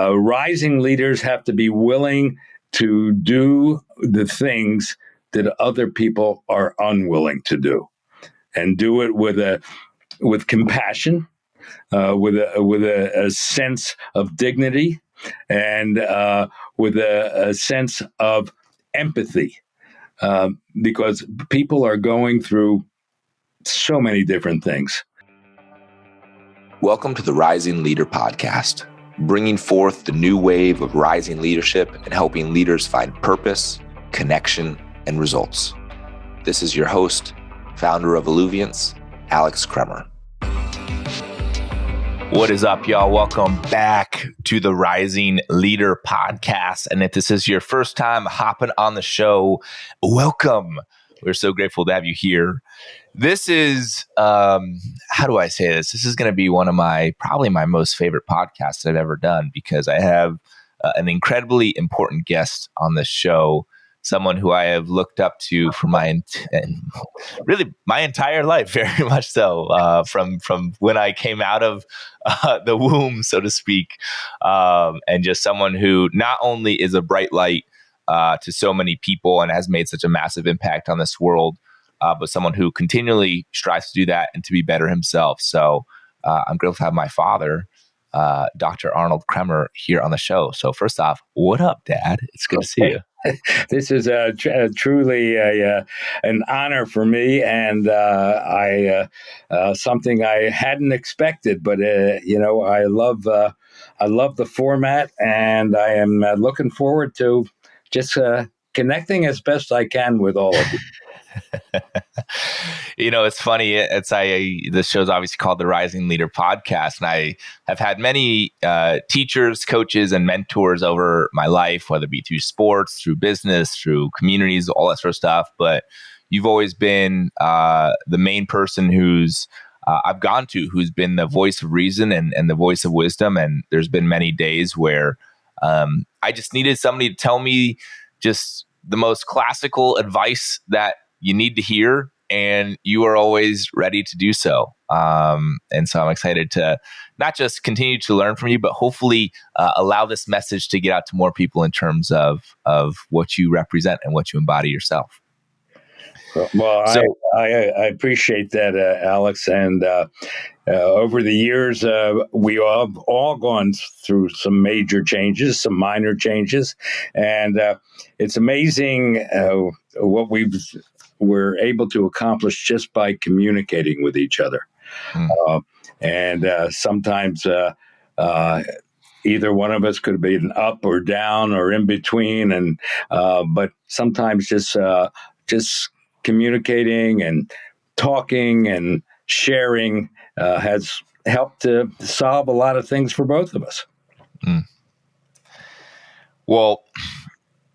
Rising leaders have to be willing to do the things that other people are unwilling to do, and do it with compassion, with a sense of dignity, and with a sense of empathy, because people are going through so many different things. Welcome to the Rising Leader Podcast, bringing forth the new wave of rising leadership and helping leaders find purpose, connection, and results. This is your host, founder of Alluviance, Alex Kremer. What is up, y'all? Welcome back to the Rising Leader Podcast. And if this is your first time hopping on the show, welcome. We're so grateful to have you here. This is, how do I say this? This is going to be one of probably my most favorite podcasts I've ever done, because I have an incredibly important guest on this show, someone who I have looked up to for my entire life, very much so, from when I came out of the womb, so to speak, and just someone who not only is a bright light to so many people and has made such a massive impact on this world, but someone who continually strives to do that and to be better himself. So I'm grateful to have my father, Dr. Arnold Kremer, here on the show. So first off, what up, Dad? It's good to see you. This is truly an honor for me, and something I hadn't expected. But I love the format, and I am looking forward to just connecting as best I can with all of you. It's funny. This show's obviously called the Rising Leader Podcast, and I have had many teachers, coaches, and mentors over my life, whether it be through sports, through business, through communities, all that sort of stuff. But you've always been the main person I've gone to, who's been the voice of reason and the voice of wisdom. And there's been many days where I just needed somebody to tell me just the most classical advice that you need to hear, and you are always ready to do so. And so I'm excited to not just continue to learn from you, but hopefully allow this message to get out to more people in terms of what you represent and what you embody yourself. Well, I appreciate that, Alex. And over the years, we have all gone through some major changes, some minor changes. And it's amazing what we're able to accomplish just by communicating with each other. And sometimes either one of us could be an up or down or in between. And but sometimes just communicating and talking and sharing has helped to solve a lot of things for both of us. Well,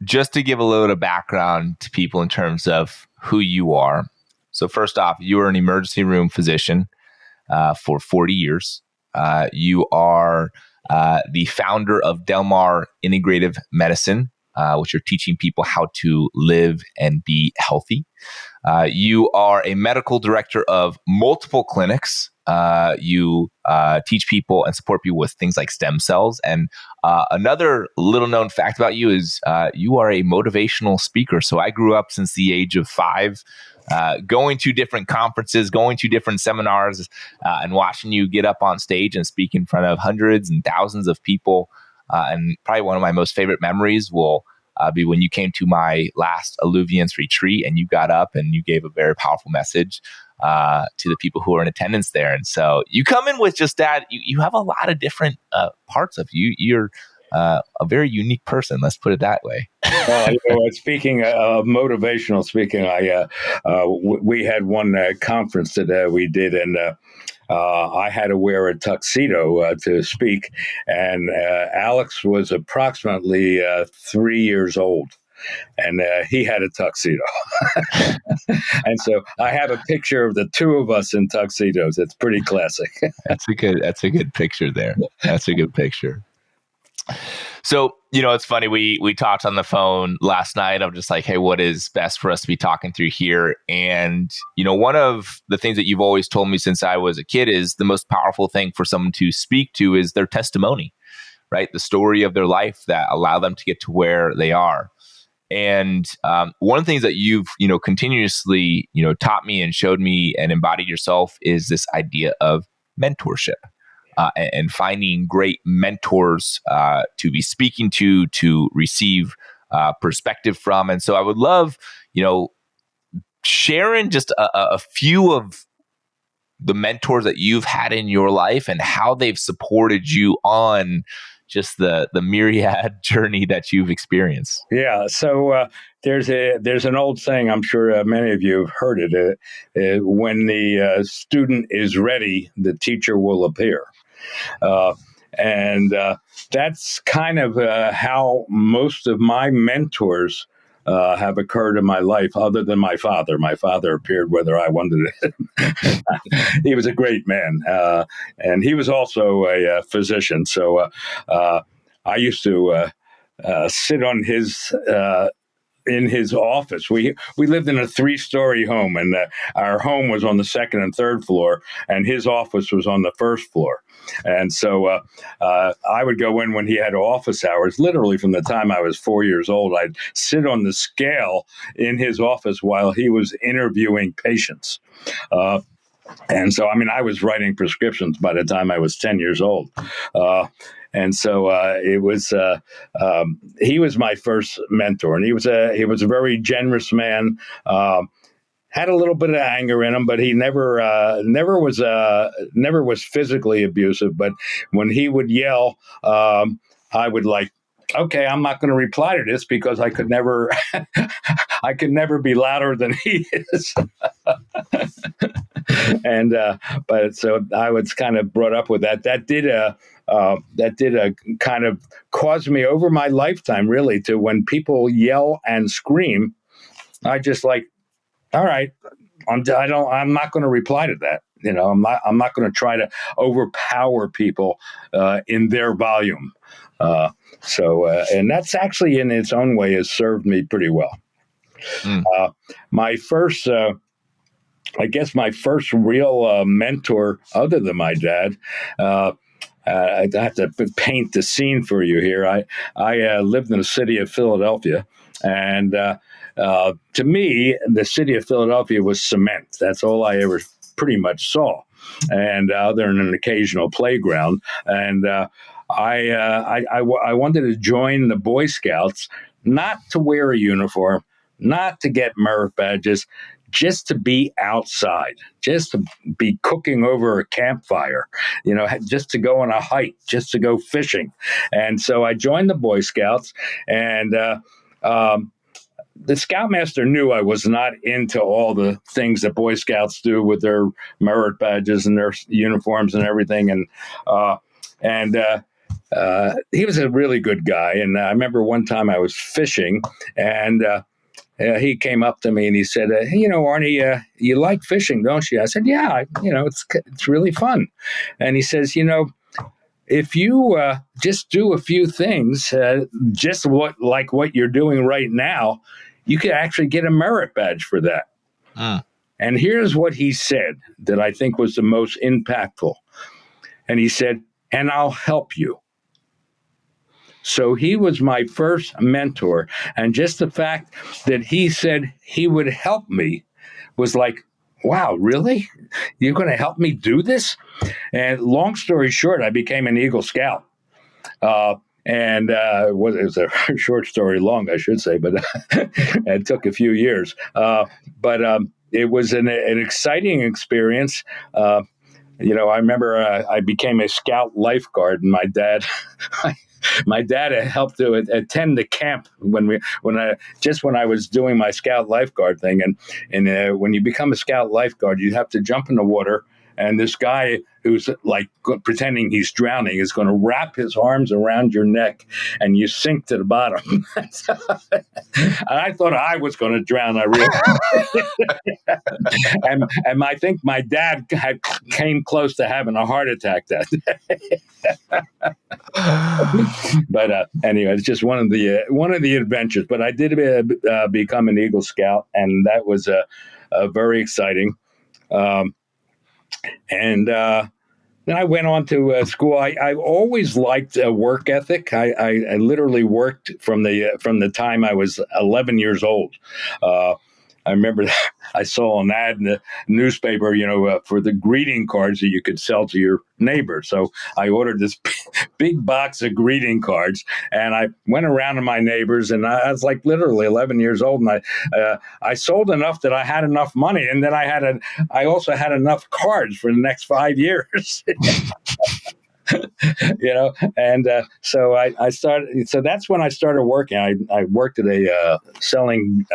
just to give a little bit of background to people in terms of who you are. So first off, you are an emergency room physician for 40 years. You are the founder of Mar Integrative Medicine, which are teaching people how to live and be healthy. You are a medical director of multiple clinics. You teach people and support people with things like stem cells. And another little known fact about you is you are a motivational speaker. So I grew up since the age of 5, going to different conferences, going to different seminars, and watching you get up on stage and speak in front of hundreds and thousands of people. And probably one of my most favorite memories will be when you came to my last Alluviance retreat and you got up and you gave a very powerful message to the people who were in attendance there. And so you come in with just that. You have a lot of different parts of you. You're a very unique person. Let's put it that way. Speaking of motivational speaking, we had one conference that we did, and I had to wear a tuxedo to speak, and Alex was approximately 3 years old, and he had a tuxedo. And so I have a picture of the two of us in tuxedos. It's pretty classic. That's a good picture there. That's a good picture. So, it's funny. We talked on the phone last night. I'm just like, hey, what is best for us to be talking through here? And, one of the things that you've always told me since I was a kid is the most powerful thing for someone to speak to is their testimony, right? The story of their life that allow them to get to where they are. And one of the things that you've, continuously, taught me and showed me and embodied yourself is this idea of mentorship. And finding great mentors to be speaking to receive perspective from. And so I would love, sharing just a few of the mentors that you've had in your life and how they've supported you on just the myriad journey that you've experienced. Yeah. So there's an old saying, I'm sure many of you have heard it. When the student is ready, the teacher will appear. And that's kind of how most of my mentors have occurred in my life, other than my father. My father appeared whether I wanted it. He was a great man. And he was also a physician. So I used to sit on his in his office. We lived in a 3-story home, and our home was on the second and third floor, and his office was on the first floor. And so I would go in when he had office hours. Literally from the time I was 4 years old, I'd sit on the scale in his office while he was interviewing patients. And so, I was writing prescriptions by the time I was 10 years old. And so he was my first mentor, and he was a very generous man. Had a little bit of anger in him, but he never was physically abusive. But when he would yell, I would okay, I'm not going to reply to this because I could never be louder than he is. And but so I was kind of brought up with that. That did kind of cause me over my lifetime, really, to when people yell and scream, I just all right, I'm not going to reply to that. I'm not going to try to overpower people in their volume. And that's actually in its own way has served me pretty well. My first, I guess my first real mentor, other than my dad, I have to paint the scene for you here. I lived in the city of Philadelphia, and to me, the city of Philadelphia was cement. That's all I ever pretty much saw, and other than an occasional playground. And I wanted to join the Boy Scouts, not to wear a uniform, not to get merit badges, just to be outside, just to be cooking over a campfire, just to go on a hike, just to go fishing. And so I joined the Boy Scouts, and the Scoutmaster knew I was not into all the things that Boy Scouts do with their merit badges and their uniforms and everything. And he was a really good guy. And I remember one time I was fishing, and he came up to me and he said, hey, Arnie, you like fishing, don't you? I said, yeah, it's really fun. And he says, if you just do a few things, just what you're doing right now, you could actually get a merit badge for that. And here's what he said that I think was the most impactful. And he said, and I'll help you. So he was my first mentor. And just the fact that he said he would help me was wow, really? You're going to help me do this? And long story short, I became an Eagle Scout. And it was a short story long, I should say, but it took a few years. But it was an exciting experience. I remember I became a Scout lifeguard, and my dad had helped to attend the camp when I was doing my Scout lifeguard thing. And when you become a Scout lifeguard, you have to jump in the water, and this guy who's pretending he's drowning is going to wrap his arms around your neck, and you sink to the bottom. And I thought I was going to drown. I realized, and I think my dad came close to having a heart attack that day. But anyway, it's just one of the adventures. But I did become an Eagle Scout, and that was very exciting. And Then I went on to school. I always liked work ethic. I literally worked from the time I was 11 years old. I remember I saw an ad in the newspaper, for the greeting cards that you could sell to your neighbor. So I ordered this big box of greeting cards, and I went around to my neighbors, and I was like literally 11 years old, and I sold enough that I had enough money, and then I also had enough cards for the next 5 years. And so I started. So that's when I started working. I worked at selling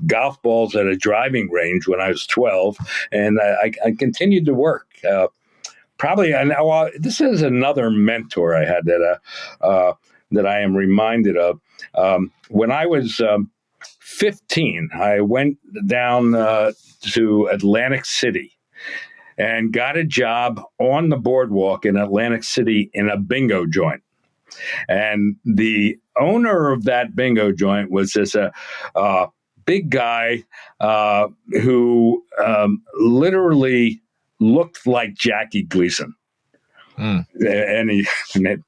golf balls at a driving range when I was 12, and I continued to work. Probably, and this is another mentor I had that I am reminded of. When I was 15, I went down to Atlantic City and got a job on the boardwalk in Atlantic City in a bingo joint. And the owner of that bingo joint was this big guy who literally looked like Jackie Gleason. And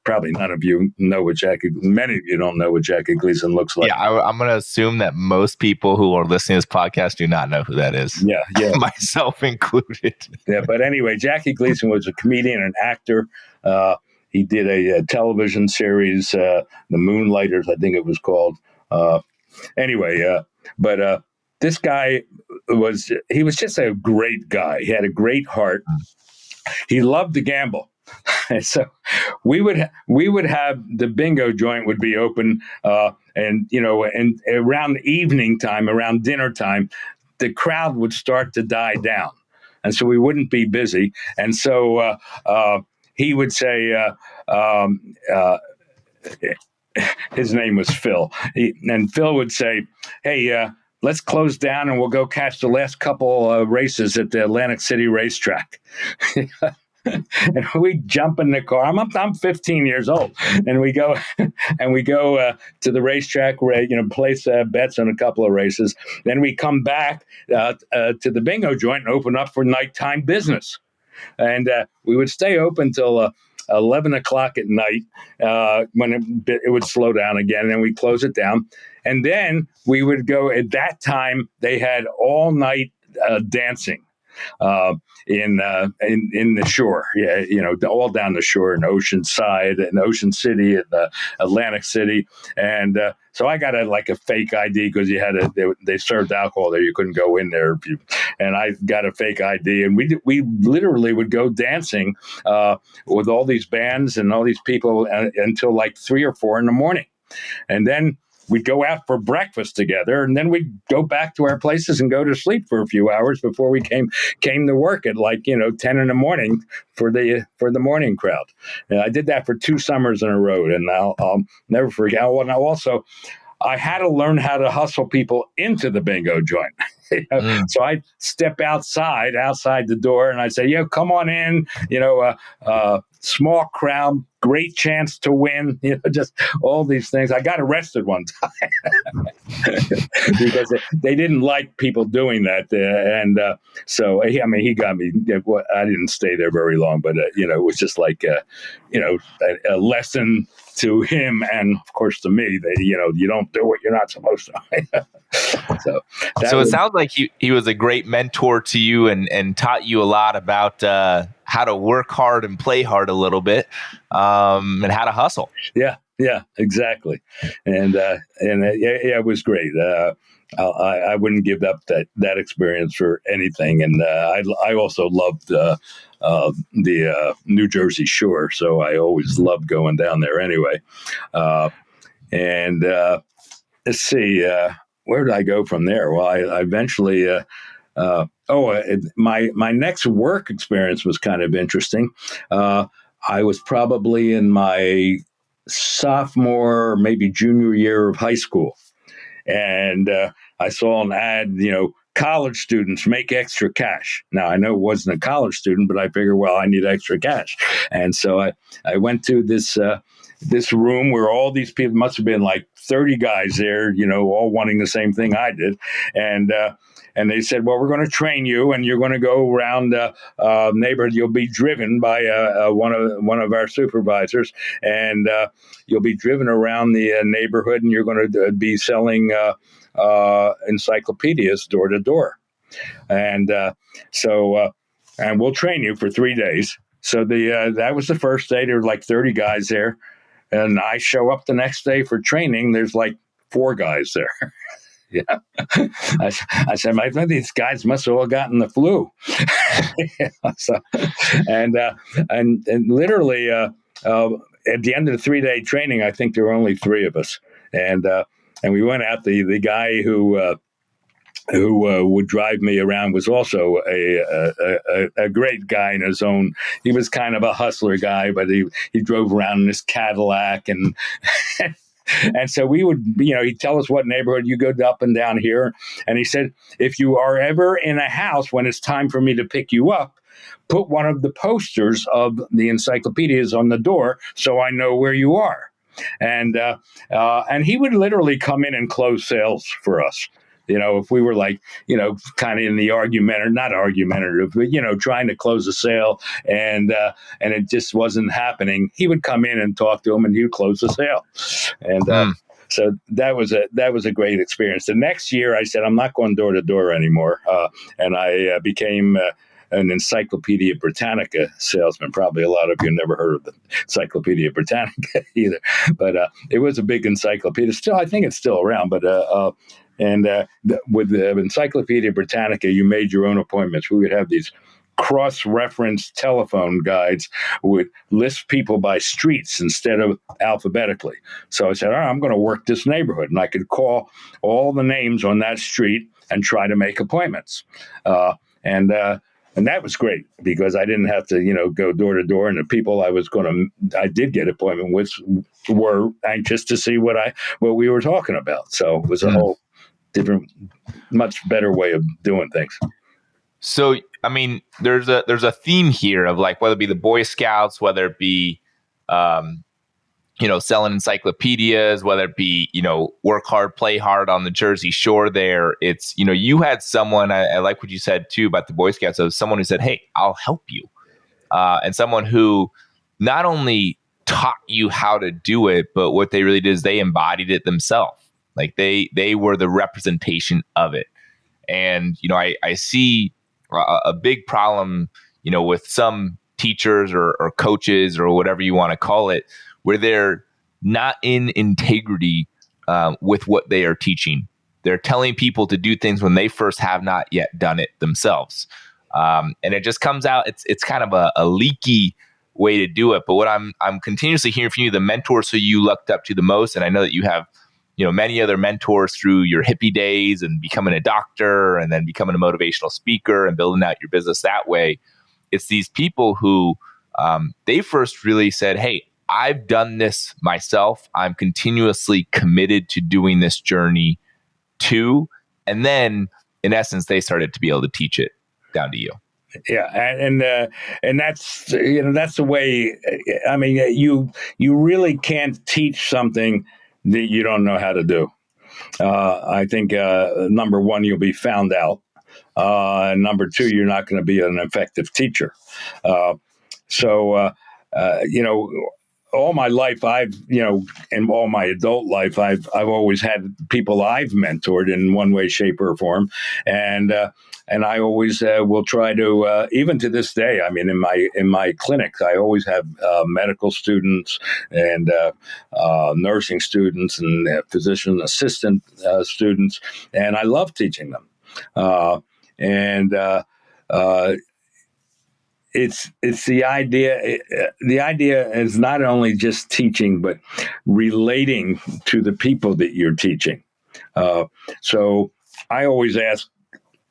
probably none of you know many of you don't know what Jackie Gleason looks like. Yeah, I'm going to assume that most people who are listening to this podcast do not know who that is. Yeah. Myself included. Yeah, but anyway, Jackie Gleason was a comedian and actor. He did a television series, The Moonlighters, I think it was called. But this guy was just a great guy. He had a great heart. He loved to gamble. And so we would have the bingo joint would be open, and around evening time, around dinner time, the crowd would start to die down, and so we wouldn't be busy. And so he would say, his name was Phil, and Phil would say, "Hey, let's close down and we'll go catch the last couple races at the Atlantic City racetrack." And we jump in the car. I'm 15 years old, and we go to the racetrack where place bets on a couple of races. Then we come back to the bingo joint and open up for nighttime business, and we would stay open till 11 o'clock at night when it would slow down again, and then we close it down. And then we would go. At that time, they had all night dancing. In the shore, all down the shore in Oceanside and Ocean City and Atlantic City, and so I got a fake ID because they served alcohol there. You couldn't go in there and I got a fake ID, and we literally would go dancing with all these bands and all these people until like 3 or 4 in the morning, and then we'd go out for breakfast together, and then we'd go back to our places and go to sleep for a few hours before we came to work at 10 in the morning for the morning crowd. And I did that for 2 summers in a row, and I'll never forget. And also, I had to learn how to hustle people into the bingo joint. So I'd step outside the door, and I'd say, come on in, small crowd, great chance to win, just all these things. I got arrested one time because they didn't like people doing that. And so, he got me. I didn't stay there very long, but, it was just like, a lesson to him and, of course, to me that, you don't do what you're not supposed to. So it sounds like he was a great mentor to you and taught you a lot about how to work hard and play hard a little bit, and how to hustle. Yeah, exactly. And it was great. I wouldn't give up that experience for anything. And I also loved the New Jersey Shore, so I always loved going down there anyway. Let's see, where did I go from there? Well, I eventually. My next work experience was kind of interesting. I was probably in my sophomore, maybe junior year of high school, and I saw an ad, college students make extra cash. Now, I know it wasn't a college student, but I figured, well, I need extra cash. And so I went to this room where all these people, must have been like 30 guys there, all wanting the same thing I did. And and they said, well, we're going to train you, and you're going to go around the neighborhood. You'll be driven by one of our supervisors, and you'll be driven around the neighborhood, and you're going to be selling encyclopedias door to door. And and we'll train you for 3 days. So that was the first day. There were like 30 guys there. And I show up the next day for training. There's like 4 guys there. Yeah. I said, these guys must have all gotten the flu. So, and literally at the end of the 3-day training, I think there were only 3 of us. And we went out. The guy who would drive me around was also a great guy in his own. He was kind of a hustler guy, but he drove around in this Cadillac, and and so we would, he'd tell us what neighborhood you go up and down here. And he said, if you are ever in a house when it's time for me to pick you up, put one of the posters of the encyclopedias on the door so I know where you are. And he would literally come in and close sales for us. If we were like, kind of in the not argumentative, but, trying to close a sale and it just wasn't happening, he would come in and talk to him and he'd close the sale. And so that was a great experience. The next year I said, I'm not going door to door anymore. And I became an Encyclopedia Britannica salesman. Probably a lot of you never heard of the Encyclopedia Britannica either, but it was a big encyclopedia. Still, I think it's still around, but with the Encyclopedia Britannica, you made your own appointments. We would have these cross-reference telephone guides would list people by streets instead of alphabetically. So I said, all right, I'm going to work this neighborhood. And I could call all the names on that street and try to make appointments. And that was great because I didn't have to, go door to door. And the people I did get appointment with were anxious to see what we were talking about. So it was a whole different, much better way of doing things. So, I mean, there's a theme here of like, whether it be the Boy Scouts, whether it be, selling encyclopedias, whether it be, work hard, play hard on the Jersey Shore there. It's, you had someone, I like what you said too about the Boy Scouts, of someone who said, hey, I'll help you. And someone who not only taught you how to do it, but what they really did is they embodied it themselves. Like they were the representation of it. And, I see a big problem, with some teachers or coaches or whatever you want to call it, where they're not in integrity with what they are teaching. They're telling people to do things when they first have not yet done it themselves. And it just comes out, it's kind of a leaky way to do it. But what I'm continuously hearing from you, the mentors who you looked up to the most, and I know that you have many other mentors through your hippie days and becoming a doctor and then becoming a motivational speaker and building out your business that way. It's these people who they first really said, hey, I've done this myself. I'm continuously committed to doing this journey too. And then in essence, they started to be able to teach it down to you. Yeah, and that's that's the way. I mean, you really can't teach something that you don't know how to do. I think number one, you'll be found out. And number two, you're not going to be an effective teacher. All my life, in all my adult life, I've always had people I've mentored in one way, shape, or form, and I always will try to, even to this day. I mean, in my clinics, I always have medical students and nursing students and physician assistant students, and I love teaching them. It's the idea. The idea is not only just teaching, but relating to the people that you're teaching. So I always ask,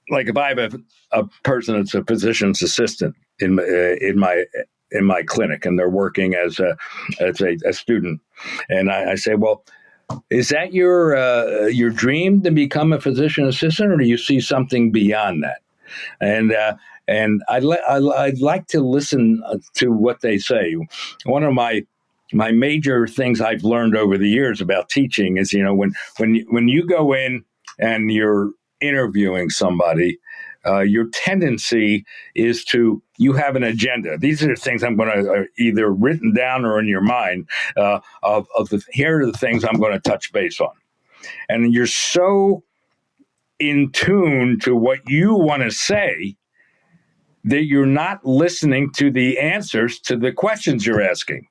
like, if I have a person that's a physician's assistant in my clinic, and they're working as a student, and I say, well, is that your dream to become a physician assistant, or do you see something beyond that? And I'd like to listen to what they say. One of my major things I've learned over the years about teaching is, when you go in and you're interviewing somebody, your tendency is you have an agenda. These are the things I'm going to either written down or in your mind here are the things I'm going to touch base on. And you're so in tune to what you want to say that you're not listening to the answers to the questions you're asking.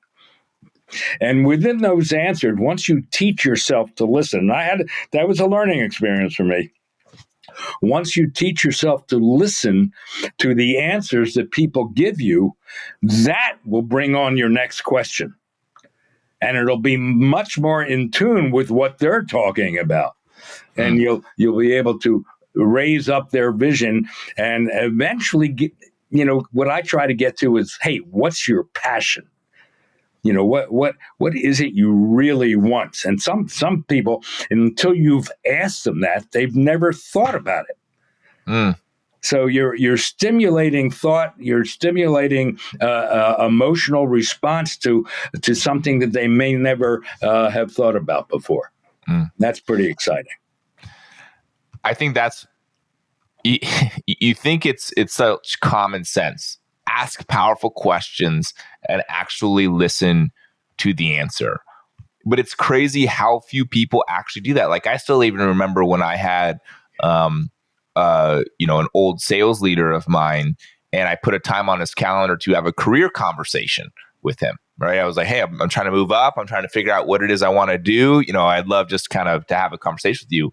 And within those answers, once you teach yourself to listen, that was a learning experience for me. Once you teach yourself to listen to the answers that people give you, that will bring on your next question. And it'll be much more in tune with what they're talking about. And you'll be able to raise up their vision and eventually get, what I try to get to is, hey, what's your passion? What is it you really want? And some people, until you've asked them that, they've never thought about it. So you're stimulating thought, you're stimulating emotional response to something that they may never have thought about before. That's pretty exciting. I think that's you think it's such common sense. Ask powerful questions and actually listen to the answer. But it's crazy how few people actually do that. Like I still even remember when I had an old sales leader of mine, and I put a time on his calendar to have a career conversation with him. Right? I was like, hey, I'm trying to move up. I'm trying to figure out what it is I want to do. I'd love just kind of to have a conversation with you.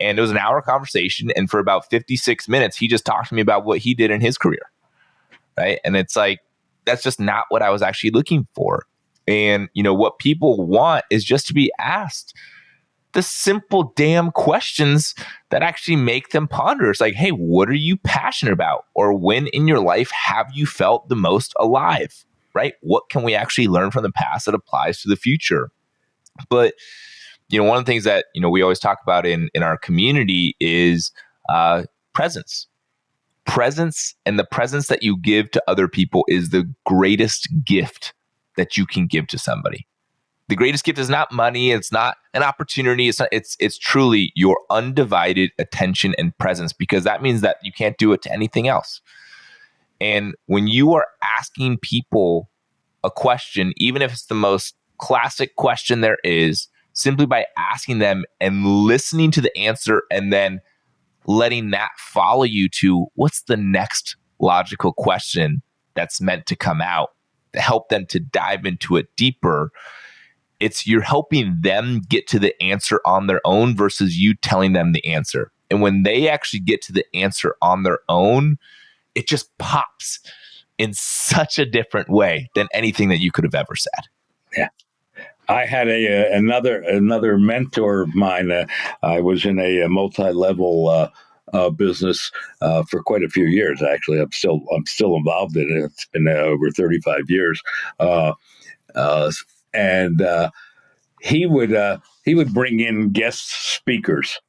And it was an hour conversation. And for about 56 minutes, he just talked to me about what he did in his career. Right. And it's like, that's just not what I was actually looking for. And, what people want is just to be asked the simple damn questions that actually make them ponder. It's like, hey, what are you passionate about? Or when in your life have you felt the most alive? Right? What can we actually learn from the past that applies to the future? But, one of the things that, we always talk about in our community is presence. Presence, and the presence that you give to other people is the greatest gift that you can give to somebody. The greatest gift is not money. It's not an opportunity. It's truly your undivided attention and presence, because that means that you can't do it to anything else. And when you are asking people a question, even if it's the most classic question there is, simply by asking them and listening to the answer and then letting that follow you to what's the next logical question that's meant to come out to help them to dive into it deeper. You're helping them get to the answer on their own versus you telling them the answer. And when they actually get to the answer on their own, it just pops in such a different way than anything that you could have ever said. Yeah. I had another mentor of mine. I was in a multi-level business for quite a few years. Actually, I'm still involved in it. It's been over 35 years, and he would bring in guest speakers,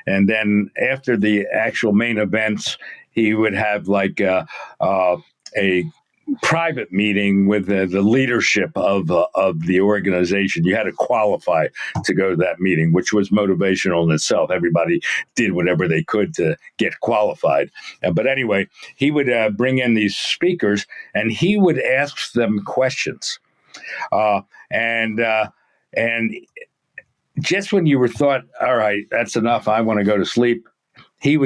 and then after the actual main events, he would have like a private meeting with the leadership of the organization. You had to qualify to go to that meeting, which was motivational in itself. Everybody did whatever they could to get qualified. But anyway, he would bring in these speakers and he would ask them questions. And just when you were thought, all right, that's enough, I want to go to sleep, he'd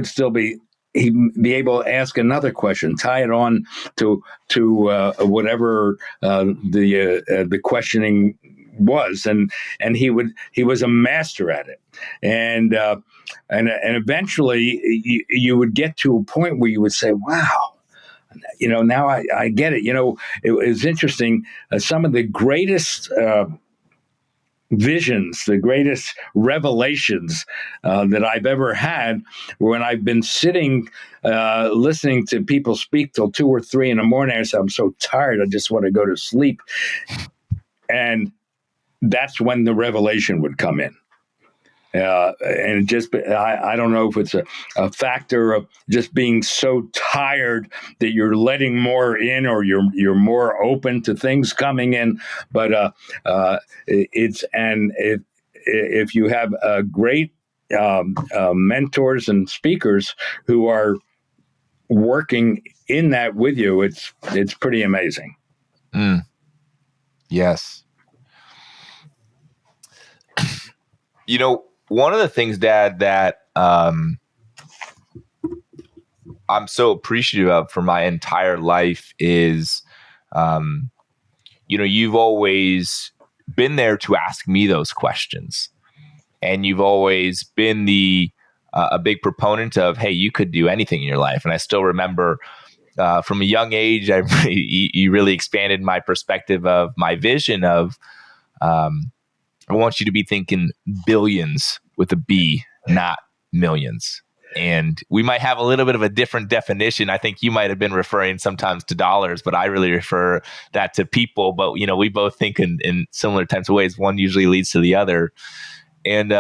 be able to ask another question, tie it on to whatever the questioning was, and he was a master at it, and eventually you would get to a point where you would say, wow, now I get it. It was interesting. Some of the greatest visions, the greatest revelations that I've ever had, when I've been sitting listening to people speak till 2 or 3 in the morning. I said, I'm so tired, I just want to go to sleep. And that's when the revelation would come in. And I don't know if it's a factor of just being so tired that you're letting more in, or you're more open to things coming in. But if you have a great mentors and speakers who are working in that with you. It's pretty amazing. Yes. One of the things, Dad, that I'm so appreciative of for my entire life is, you've always been there to ask me those questions. And you've always been a big proponent of, hey, you could do anything in your life. And I still remember from a young age, you really expanded my perspective of my vision of, I want you to be thinking billions with a B, not millions. And we might have a little bit of a different definition. I think you might have been referring sometimes to dollars, but I really refer that to people. But, we both think in similar types of ways. One usually leads to the other. And,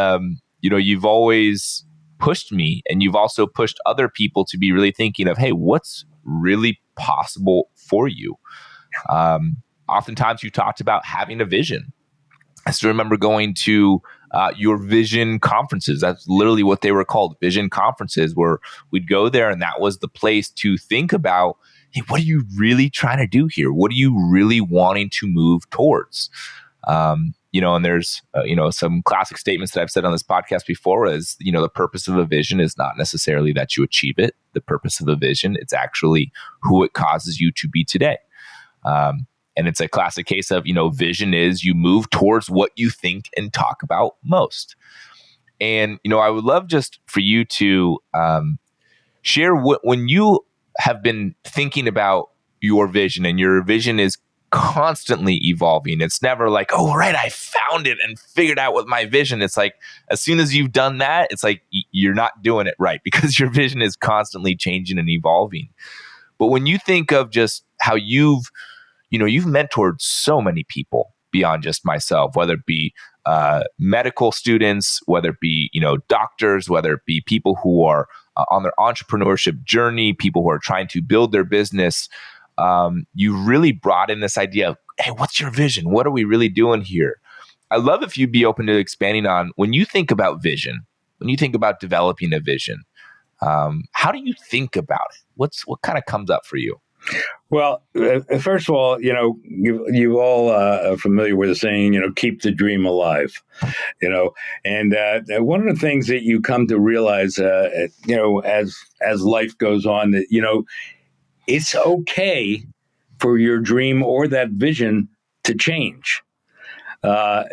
you've always pushed me, and you've also pushed other people to be really thinking of, hey, what's really possible for you? Oftentimes you talked about having a vision. I still remember going to your vision conferences. That's literally what they were called, vision conferences, where we'd go there, and that was the place to think about, hey, what are you really trying to do here? What are you really wanting to move towards? And there's, some classic statements that I've said on this podcast before is, the purpose of a vision is not necessarily that you achieve it. The purpose of a vision, it's actually who it causes you to be today. And it's a classic case of, vision is you move towards what you think and talk about most. And, I would love just for you to share when you have been thinking about your vision, and your vision is constantly evolving. It's never like, oh, right, I found it and figured out what my vision. It's like, as soon as you've done that, it's like you're not doing it right, because your vision is constantly changing and evolving. But when you think of just how you've mentored so many people beyond just myself, whether it be medical students, whether it be, doctors, whether it be people who are on their entrepreneurship journey, people who are trying to build their business. You really brought in this idea of, hey, what's your vision? What are we really doing here? I love if you'd be open to expanding on, when you think about vision, when you think about developing a vision, how do you think about it? What kind of comes up for you? Well, first of all, you all are familiar with the saying, keep the dream alive, and one of the things that you come to realize, as life goes on, that, it's okay for your dream or that vision to change. At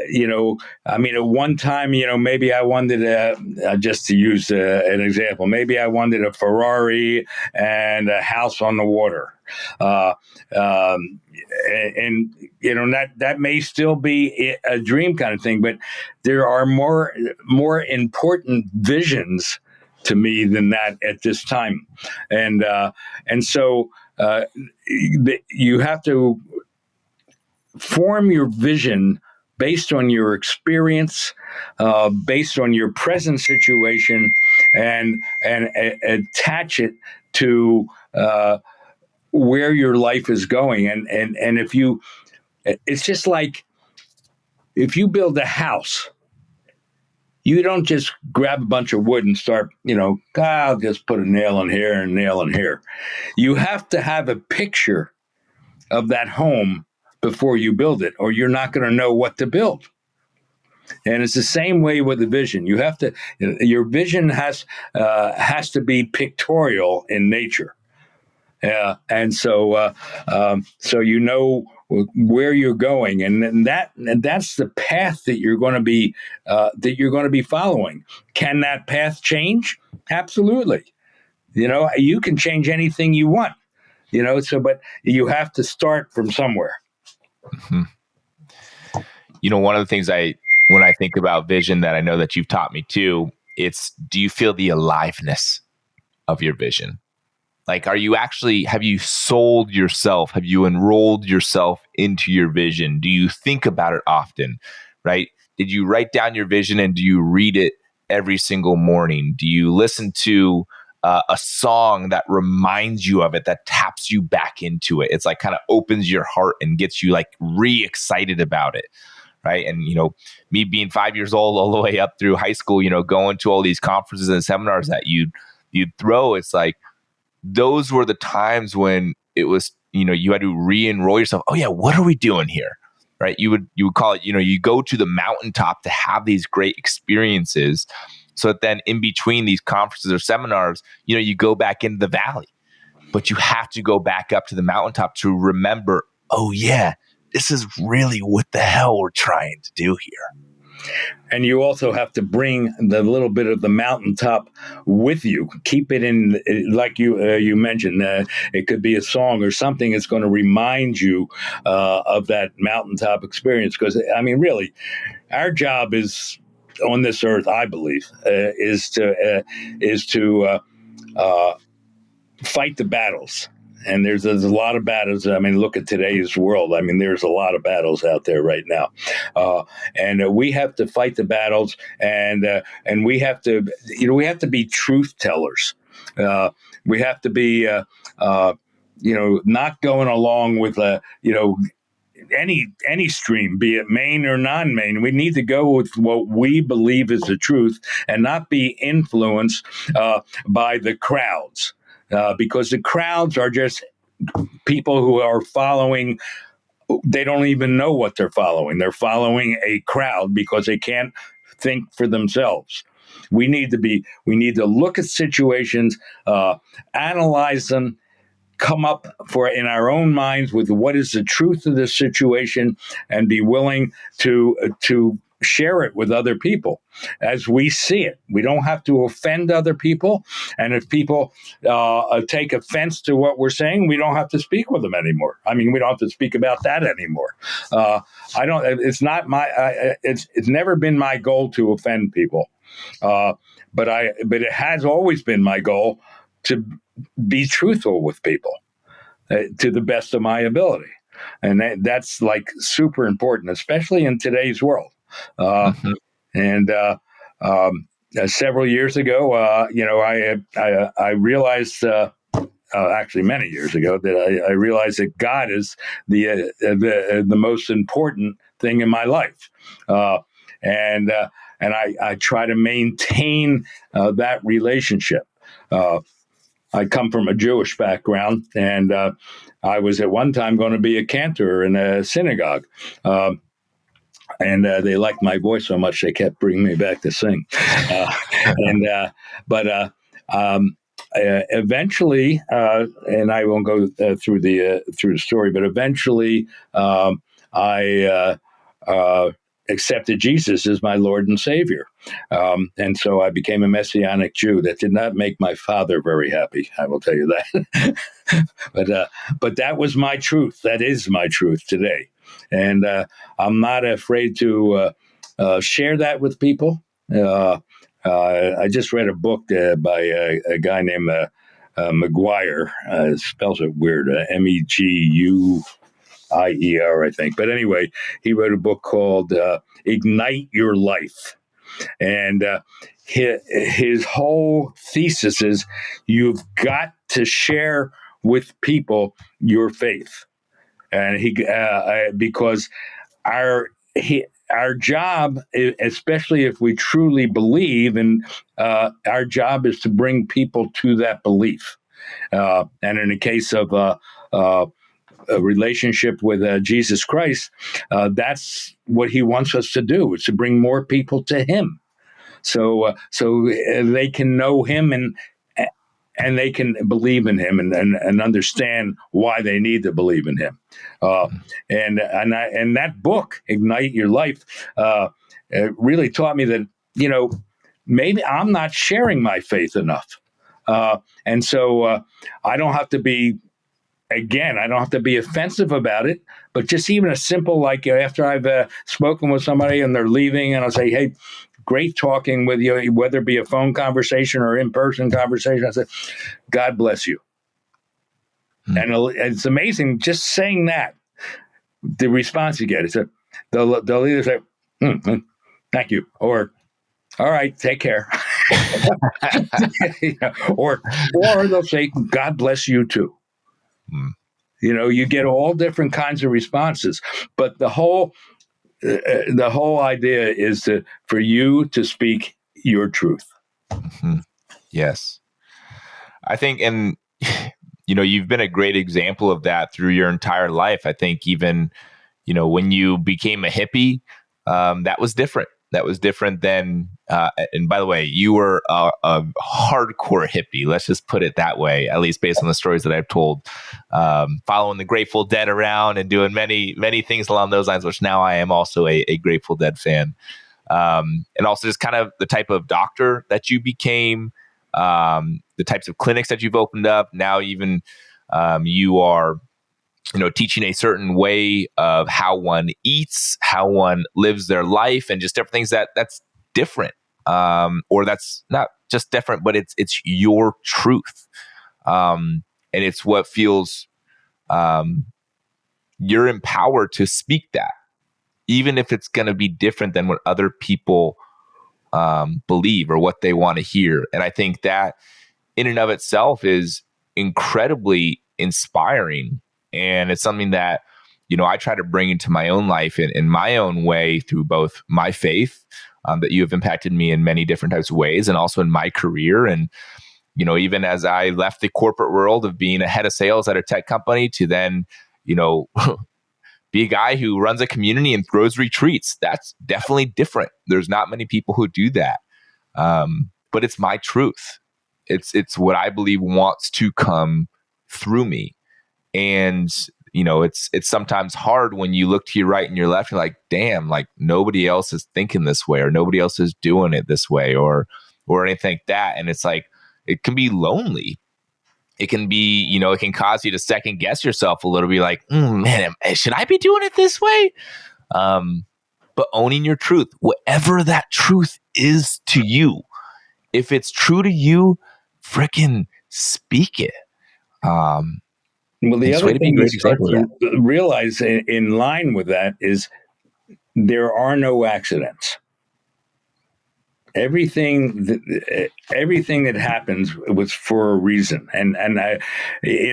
one time, maybe I wanted just to use an example, maybe I wanted a Ferrari and a house on the water. That may still be a dream kind of thing, but there are more important visions to me than that at this time. And so you have to form your vision based on your experience, based on your present situation, and attach it to where your life is going. And it's just like if you build a house, you don't just grab a bunch of wood and start, I'll just put a nail in here and a nail in here. You have to have a picture of that home before you build it, or you're not going to know what to build. And it's the same way with the vision. You have to, your vision has to be pictorial in nature. And so where you're going, and that's the path that you're going to be following. Can that path change? Absolutely. You can change anything you want. But you have to start from somewhere. Mm-hmm. One of the things when I think about vision that I know that you've taught me too, it's, do you feel the aliveness of your vision? Like, have you sold yourself? Have you enrolled yourself into your vision? Do you think about it often, right? Did you write down your vision, and do you read it every single morning? Do you listen to a song that reminds you of it, that taps you back into it? It's like kind of opens your heart and gets you like re-excited about it, right? And, me being 5 years old all the way up through high school, going to all these conferences and seminars that you'd throw, it's like, those were the times when it was, you had to re-enroll yourself. Oh yeah, what are we doing here? Right? You would call it, you go to the mountaintop to have these great experiences. So that then in between these conferences or seminars, you go back into the valley, but you have to go back up to the mountaintop to remember, oh yeah, this is really what the hell we're trying to do here. And you also have to bring the little bit of the mountaintop with you. Keep it in, like you mentioned. It could be a song or something that's going to remind you of that mountaintop experience. Because, I mean, really, our job is on this earth, I believe, is to fight the battles. And there's a lot of battles. I mean, look at today's world. I mean, there's a lot of battles out there right now, and we have to fight the battles, and we have to, we have to be truth tellers. We have to be, not going along with, any stream, be it main or non-main. We need to go with what we believe is the truth, and not be influenced by the crowds. Because the crowds are just people who are following. They don't even know what they're following. They're following a crowd because they can't think for themselves. We need to look at situations, analyze them, come up in our own minds with what is the truth of this situation, and be willing to share it with other people as we see it. We don't have to offend other people. And if people take offense to what we're saying, we don't have to speak with them anymore. I mean, we don't have to speak about that anymore. It's not it's never been my goal to offend people. But it has always been my goal to be truthful with people to the best of my ability. And that's like super important, especially in today's world. And several years ago, I realized, actually many years ago, that I realized that God is the most important thing in my life, and I try to maintain that relationship. I come from a Jewish background, and I was at one time going to be a cantor in a synagogue. And they liked my voice so much they kept bringing me back to sing. But eventually, and I won't go through the story, but eventually I accepted Jesus as my Lord and Savior, and so I became a Messianic Jew. That did not make my father very happy, I will tell you that. But that was my truth. That is my truth today. And I'm not afraid to share that with people. I just read a book by a guy named McGuire. Spells it weird, Meguier, I think. But anyway, he wrote a book called Ignite Your Life. And his whole thesis is you've got to share with people your faith. And because our job, especially if we truly believe, and our job is to bring people to that belief. And in the case of a relationship with Jesus Christ, that's what He wants us to do: is to bring more people to Him, so they can know Him and they can believe in Him and understand why they need to believe in Him. And that book, Ignite Your Life, it really taught me that, maybe I'm not sharing my faith enough. And so I don't have to be offensive about it, but just even a simple, like after I've spoken with somebody and they're leaving, and I'll say, hey, great talking with you, whether it be a phone conversation or in-person conversation. I said, God bless you. And it's amazing just saying that, the response you get. It's they'll either say, thank you, or all right, take care. Or they'll say, God bless you too. You get all different kinds of responses, but the whole the whole idea is for you to speak your truth. Mm-hmm. Yes. I think, and you've been a great example of that through your entire life. I think even, when you became a hippie, that was different. That was different than, and by the way, you were a hardcore hippie. Let's just put it that way, at least based on the stories that I've told, following the Grateful Dead around and doing many, many things along those lines, which now I am also a Grateful Dead fan. And also just kind of the type of doctor that you became, the types of clinics that you've opened up. Now even you are teaching a certain way of how one eats, how one lives their life, and just different things that's different. Or that's not just different, but it's your truth. And it's what feels, you're empowered to speak that, even if it's going to be different than what other people believe or what they want to hear. And I think that in and of itself is incredibly inspiring. And it's something that, I try to bring into my own life in my own way through both my faith, that you have impacted me in many different types of ways, and also in my career. And, even as I left the corporate world of being a head of sales at a tech company to then, be a guy who runs a community and throws retreats. That's definitely different. There's not many people who do that. But it's my truth. It's what I believe wants to come through me. And, it's sometimes hard when you look to your right and your left, you're like, damn, like nobody else is thinking this way, or nobody else is doing it this way, or anything like that. And it's like, it can be lonely. It can be, it can cause you to second guess yourself a little bit, like, man, should I be doing it this way? But owning your truth, whatever that truth is to you, if it's true to you, frickin' speak it. Well, the other thing you start to realize in line with that is there are no accidents. Everything that happens was for a reason, and at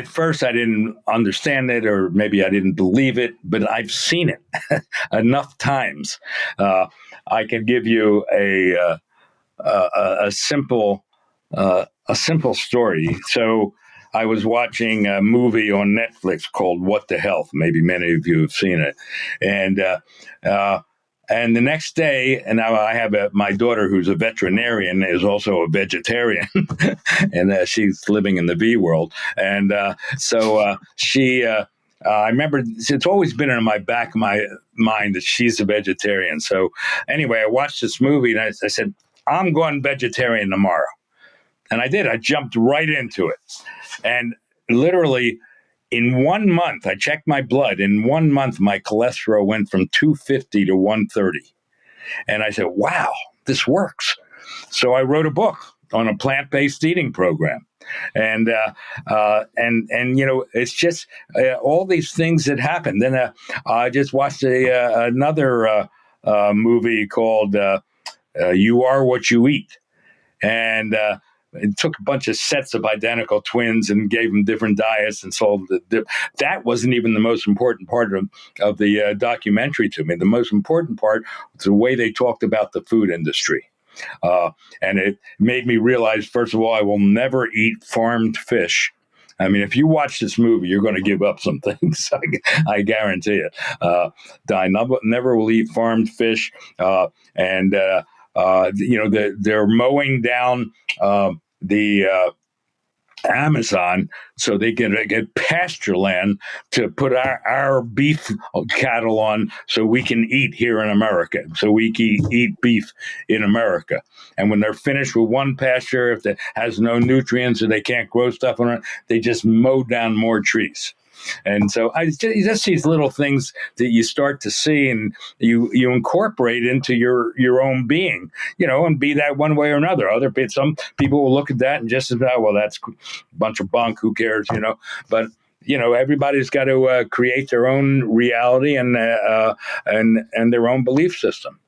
first I didn't understand it, or maybe I didn't believe it, but I've seen it enough times. I can give you a simple story. So I was watching a movie on Netflix called What the Health. Maybe many of you have seen it, and the next day, and now I have my daughter, who's a veterinarian, is also a vegetarian, and she's living in the V world. And so she, I remember it's always been in my back of my mind that she's a vegetarian. So anyway, I watched this movie, and I said, I'm going vegetarian tomorrow. And I did. I jumped right into it. And literally, in 1 month, I checked my blood. In 1 month, my cholesterol went from 250 to 130. And I said, wow, this works. So I wrote a book on a plant-based eating program. And it's just all these things that happen. Then I just watched another movie called You Are What You Eat. And it took a bunch of sets of identical twins and gave them different diets and sold that wasn't even the most important part of the documentary to me. The most important part was the way they talked about the food industry. And it made me realize, first of all, I will never eat farmed fish. I mean, if you watch this movie, you're going to give up some things. I guarantee it. I never will eat farmed fish. They're mowing down the Amazon so they can get pasture land to put our beef cattle on so we can eat here in America, so we can eat beef in America. And when they're finished with one pasture, if it has no nutrients or they can't grow stuff on it, they just mow down more trees. And so just these little things that you start to see and you incorporate into your own being, and be that one way or another. Some people will look at that and just say, oh, well, that's a bunch of bunk. Who cares? But everybody's got to create their own reality and their own belief system.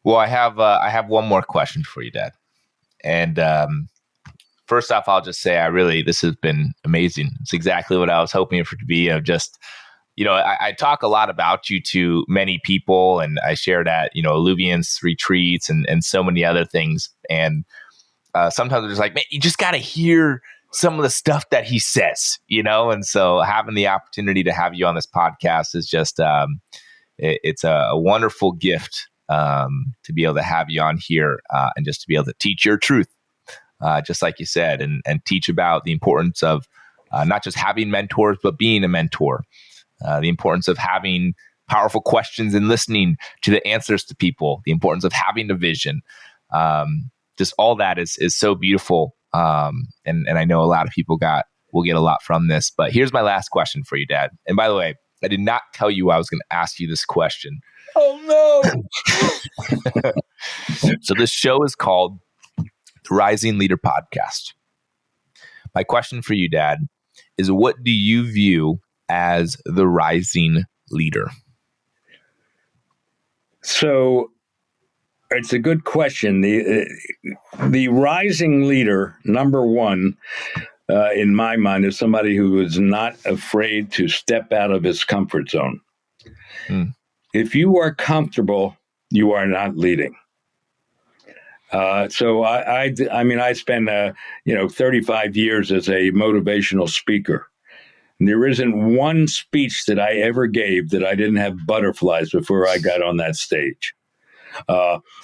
Well, I have one more question for you, Dad. And first off, I'll just say this has been amazing. It's exactly what I was hoping for it to be, of just I talk a lot about you to many people, and I shared at, Alluviance retreats and so many other things. And sometimes they're just like, man, you just got to hear some of the stuff that he says, And so having the opportunity to have you on this podcast is just, it's a wonderful gift to be able to have you on here and just to be able to teach your truth, just like you said, and teach about the importance of not just having mentors, but being a mentor. The importance of having powerful questions and listening to the answers to people, the importance of having a vision. Just all that is so beautiful. And I know a lot of people will get a lot from this. But here's my last question for you, Dad. And by the way, I did not tell you I was going to ask you this question. Oh, no. So this show is called the Rising Leader Podcast. My question for you, Dad, is what do you view as the rising leader? So it's a good question. The rising leader, number one, in my mind, is somebody who is not afraid to step out of his comfort zone. If you are comfortable, you are not leading. So I spent 35 years as a motivational speaker. And there isn't one speech that I ever gave that I didn't have butterflies before I got on that stage.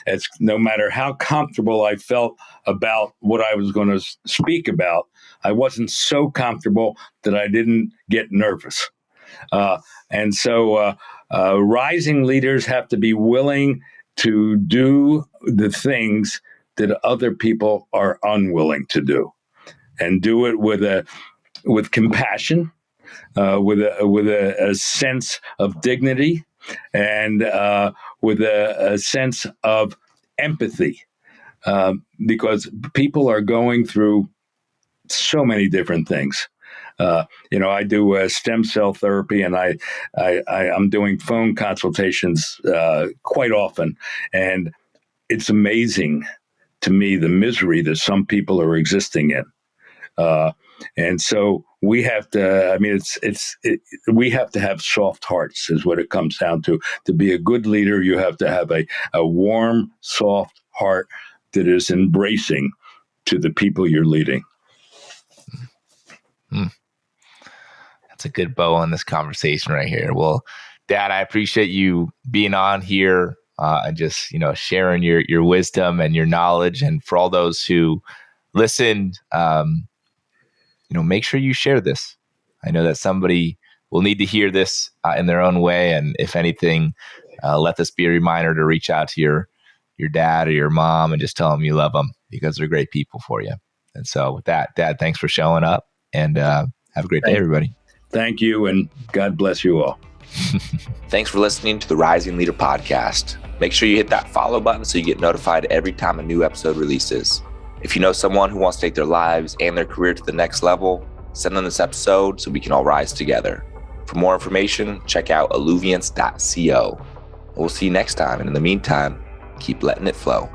It's no matter how comfortable I felt about what I was going to speak about, I wasn't so comfortable that I didn't get nervous. And so rising leaders have to be willing to do the things that other people are unwilling to do, and do it with compassion, with a sense of dignity, and with a sense of empathy, because people are going through so many different things. I do stem cell therapy, and I'm doing phone consultations quite often, and it's amazing to me the misery that some people are existing in. And so we have to, we have to have soft hearts is what it comes down to. To be a good leader, you have to have a warm, soft heart that is embracing to the people you're leading. That's a good bow on this conversation right here. Well, Dad, I appreciate you being on here and just, sharing your wisdom and your knowledge. And for all those who listened, make sure you share this. I know that somebody will need to hear this in their own way. And if anything, let this be a reminder to reach out to your dad or your mom and just tell them you love them, because they're great people for you. And so with that, Dad, thanks for showing up, and have a great day, everybody. Thank you, and God bless you all. Thanks for listening to the Rising Leader Podcast. Make sure you hit that follow button so you get notified every time a new episode releases. If you know someone who wants to take their lives and their career to the next level, send them this episode so we can all rise together. For more information, check out alluviance.co. We'll see you next time. And in the meantime, keep letting it flow.